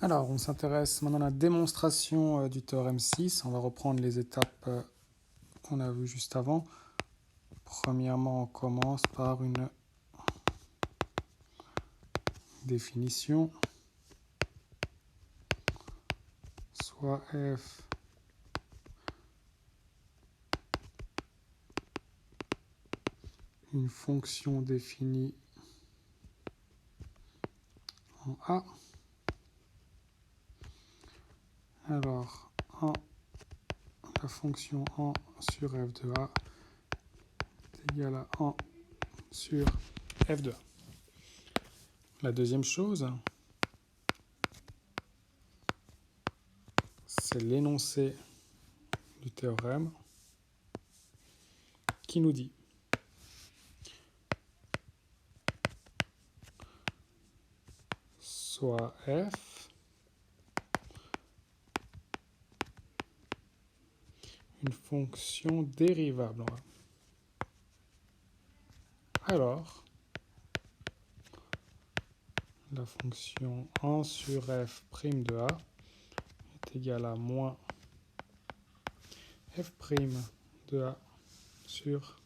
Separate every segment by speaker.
Speaker 1: Alors, on s'intéresse maintenant à la démonstration du théorème 6. On va reprendre les étapes qu'on a vues juste avant. Premièrement, on commence par une définition. Soit f une fonction définie en A. Alors, la fonction en sur f de A est égale à en sur f de A. La deuxième chose, c'est l'énoncé du théorème qui nous dit soit f une fonction dérivable en A. Alors, la fonction en sur f' de A est égale à moins f' de A sur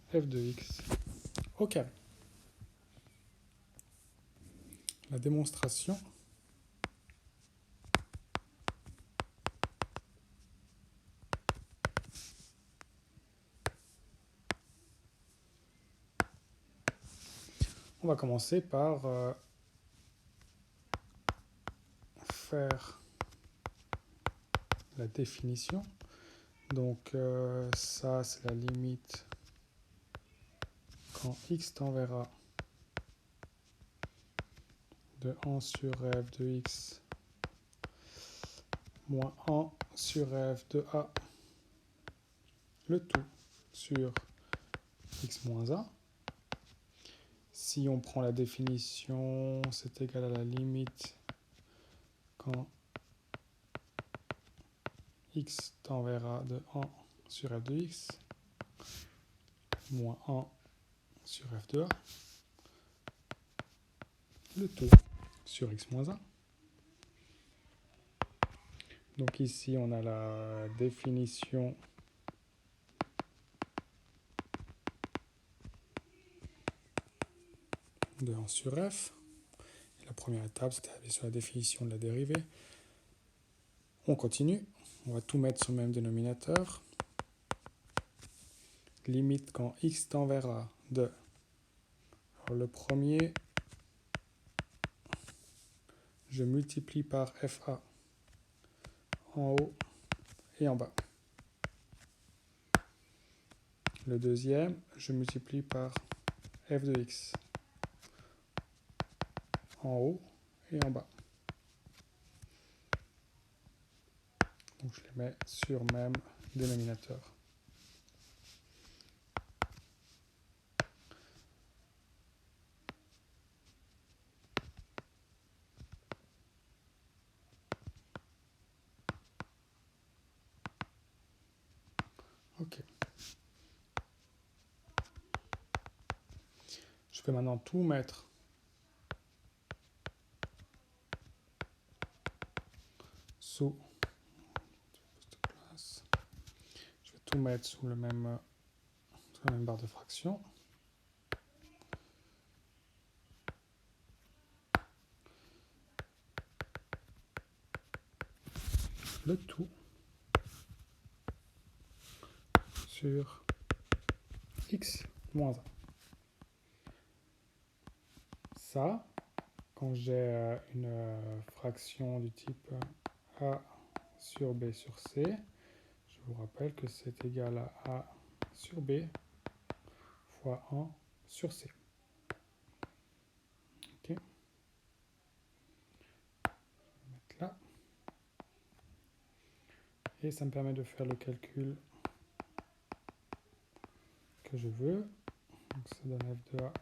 Speaker 1: f de x au carré. La démonstration on va commencer par faire la définition. Donc ça, c'est la limite quand x tend vers A de 1 sur f de x moins 1 sur f de A, le tout sur x moins a. Si on prend la définition, c'est égal à la limite quand x tend vers A de 1 sur f de x moins 1 sur f de A, le tout sur x moins a. Donc ici, on a la définition de 1 sur f. Et la première étape, c'était aller sur la définition de la dérivée. On continue. On va tout mettre sur le même dénominateur. Limite quand x tend vers A de... Alors le premier, je multiplie par FA en haut et en bas. Le deuxième, je multiplie par f de x en haut et en bas. Donc je les mets sur même dénominateur. Ok. Je peux maintenant tout mettre sous... Je vais tout mettre sous la même barre de fraction. Le tout sur x moins 1. Ça, quand j'ai une fraction du type a sur b sur c, je vous rappelle que c'est égal à a sur b fois 1 sur c. Ok. Je vais mettre là. Et ça me permet de faire le calcul que je veux. Donc ça donne f de a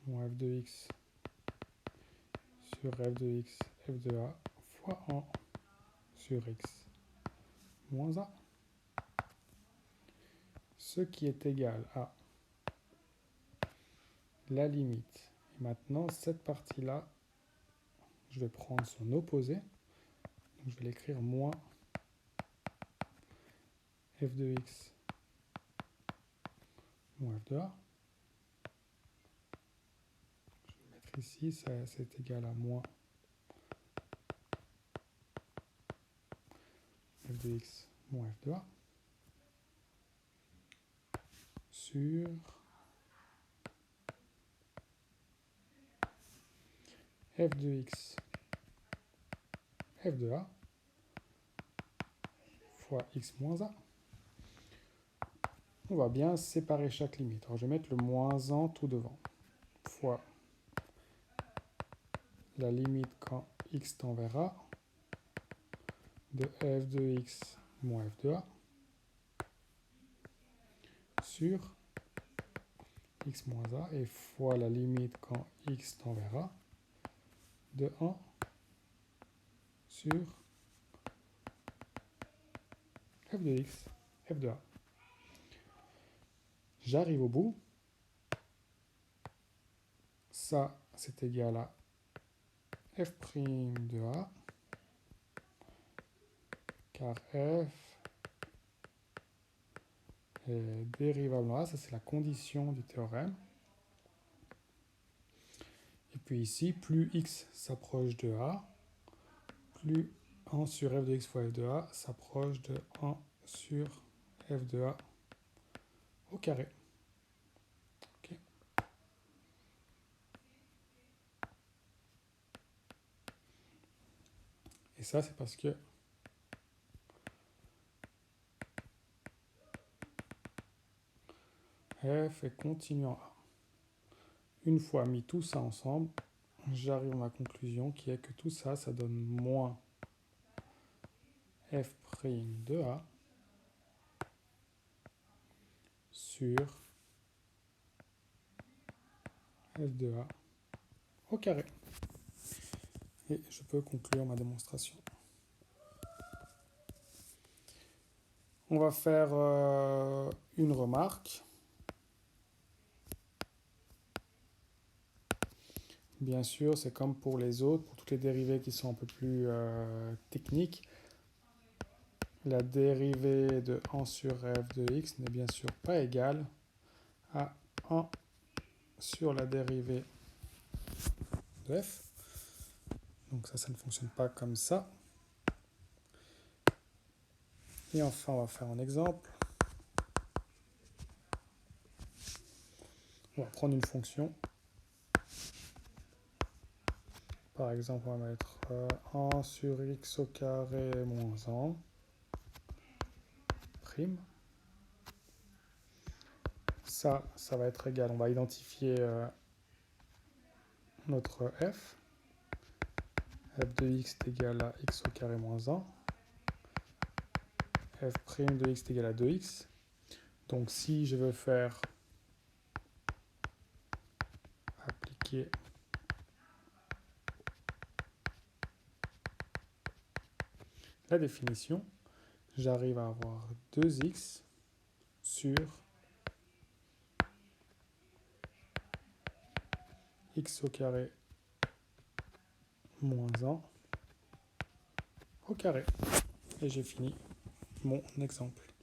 Speaker 1: moins f de x sur f de x, f de a fois 1 sur x moins a. Ce qui est égal à la limite. Et maintenant, cette partie-là, je vais prendre son opposé. Donc, je vais l'écrire moins f de x moins f de a. Je vais mettre ici, c'est égal à moins f de x moins f de a sur f de x f de a fois x moins a. On va bien séparer chaque limite. Alors je vais mettre le moins en tout devant, fois la limite quand x tend vers a de f de x moins f de a sur x moins a et fois la limite quand x tend vers a de 1 sur f de x f de a. J'arrive au bout. Ça, c'est égal à f' de a, car f est dérivable en a, ça c'est la condition du théorème. Et puis ici, plus x s'approche de a, plus 1 sur f de x fois f de a s'approche de 1 sur f de a au carré. Okay. Et ça, c'est parce que f est continu en a. Une fois mis tout ça ensemble, j'arrive à ma conclusion qui est que tout ça, ça donne moins f' de a sur f de a au carré. Et je peux conclure ma démonstration. On va faire une remarque. Bien sûr, c'est comme pour les autres, pour toutes les dérivées qui sont un peu plus techniques. La dérivée de 1 sur f de x n'est bien sûr pas égale à 1 sur la dérivée de f. Donc ça ne fonctionne pas comme ça. Et enfin, on va faire un exemple. On va prendre une fonction. Par exemple, on va mettre 1 sur x au carré moins 1 prime. Ça va être égal. On va identifier notre f. f de x est égal à x au carré moins 1. f' de x est égal à 2x. Donc si je veux faire appliquer la définition, j'arrive à avoir 2x sur x au carré moins 1 au carré. Et j'ai fini mon exemple.